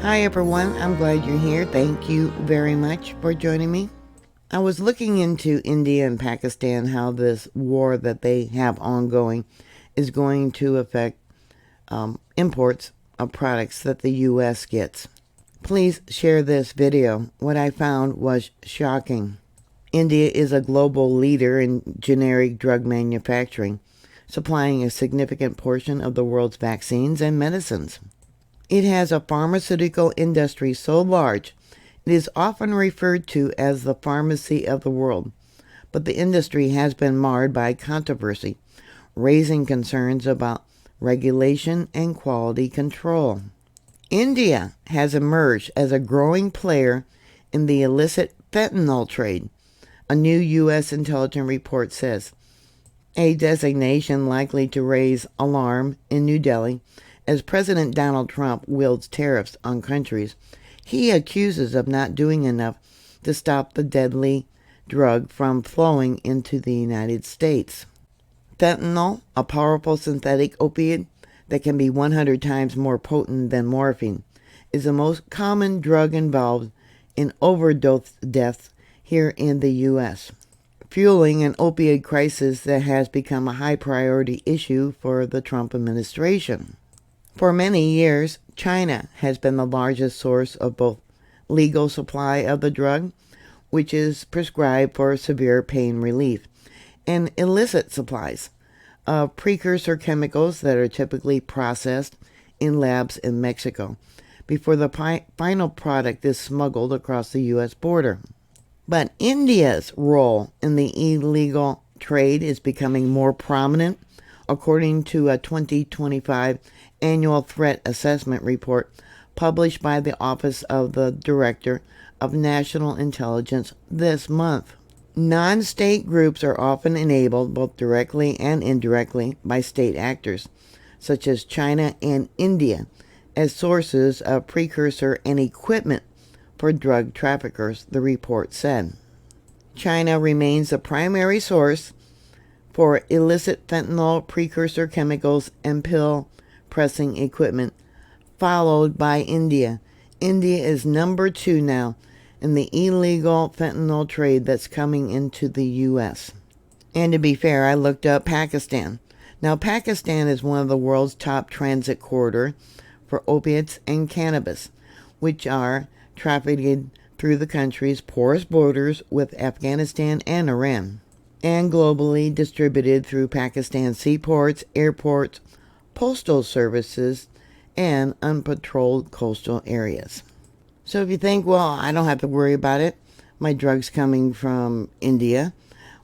Hi everyone, I'm glad you're here. Thank you very much for joining me. I was looking into India and Pakistan, how this war that they have ongoing is going to affect imports of products that the U.S. gets. Please share this video. What I found was shocking. India is a global leader in generic drug manufacturing, supplying a significant portion of the world's vaccines and medicines. It has a pharmaceutical industry so large, it is often referred to as the pharmacy of the world, but the industry has been marred by controversy, raising concerns about regulation and quality control. India has emerged as a growing player in the illicit fentanyl trade, a new U.S. intelligence report says. A designation likely to raise alarm in New Delhi as President Donald Trump wields tariffs on countries he accuses of not doing enough to stop the deadly drug from flowing into the United States. Fentanyl, a powerful synthetic opiate that can be 100 times more potent than morphine, is the most common drug involved in overdose deaths here in the U.S., fueling an opioid crisis that has become a high priority issue for the Trump administration. For many years, China has been the largest source of both legal supply of the drug, which is prescribed for severe pain relief, and illicit supplies of precursor chemicals that are typically processed in labs in Mexico before the final product is smuggled across the U.S. border. But India's role in the illegal trade is becoming more prominent, according to a 2025 annual threat assessment report published by the Office of the Director of National Intelligence this month. Non-state groups are often enabled, both directly and indirectly, by state actors, such as China and India, as sources of precursor and equipment for drug traffickers, the report said. China remains the primary source for illicit fentanyl precursor chemicals and pill pressing equipment, followed by India. India is number 2 now in the illegal fentanyl trade that's coming into the U.S. And to be fair, I looked up Pakistan. Now, Pakistan is one of the world's top transit corridor for opiates and cannabis, which are trafficked through the country's porous borders with Afghanistan and Iran, and globally distributed through Pakistan's seaports, airports, postal services, and unpatrolled coastal areas. So if you think, well, I don't have to worry about it, my drug's coming from India.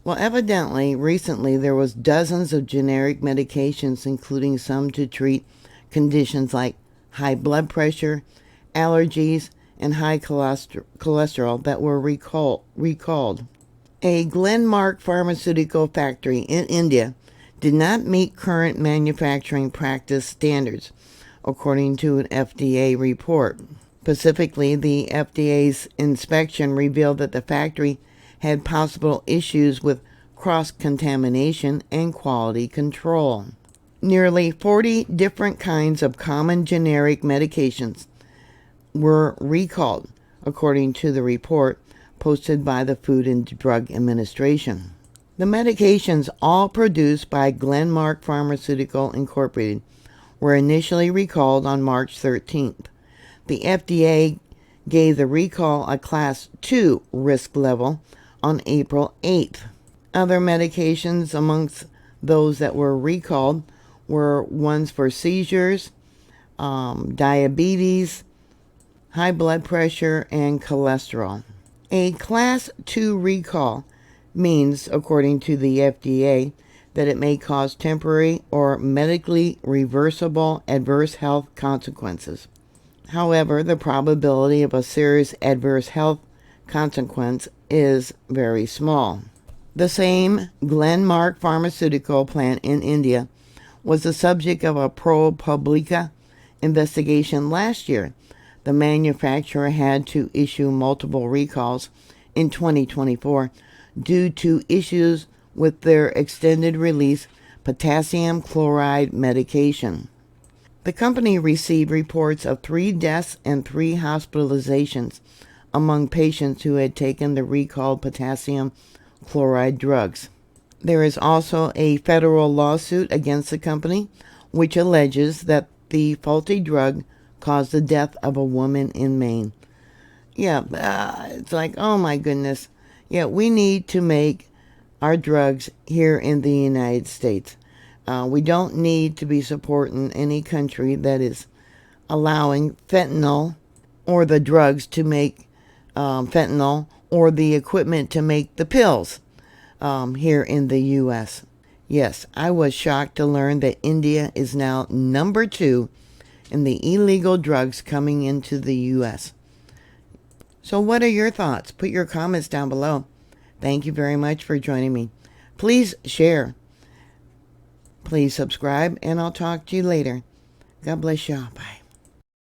Well, evidently, recently there was dozens of generic medications, including some to treat conditions like high blood pressure, allergies, and high cholesterol that were recalled. A Glenmark pharmaceutical factory in India did not meet current manufacturing practice standards, according to an FDA report. Specifically, the FDA's inspection revealed that the factory had possible issues with cross-contamination and quality control. Nearly 40 different kinds of common generic medications were recalled, according to the report posted by the Food and Drug Administration. The medications, all produced by Glenmark Pharmaceutical Incorporated, were initially recalled on March 13th. The FDA gave the recall a Class 2 risk level on April 8th. Other medications amongst those that were recalled were ones for seizures, diabetes, high blood pressure, and cholesterol. A Class 2 recall means, according to the FDA, that it may cause temporary or medically reversible adverse health consequences. However, the probability of a serious adverse health consequence is very small. The same Glenmark pharmaceutical plant in India was the subject of a ProPublica investigation last year. The manufacturer had to issue multiple recalls in 2024 due to issues with their extended release potassium chloride medication. The company received reports of 3 deaths and 3 hospitalizations among patients who had taken the recalled potassium chloride drugs. There is also a federal lawsuit against the company, which alleges that the faulty drug caused the death of a woman in Maine. Yeah, it's like, oh my goodness. Yeah, we need to make our drugs here in the United States. We don't need to be supporting any country that is allowing fentanyl or the drugs to make fentanyl or the equipment to make the pills here in the U.S. Yes, I was shocked to learn that India is now number 2 in the illegal drugs coming into the U.S. So what are your thoughts? Put your comments down below. Thank you very much for joining me. Please share. Please subscribe, and I'll talk to you later. God bless y'all. Bye.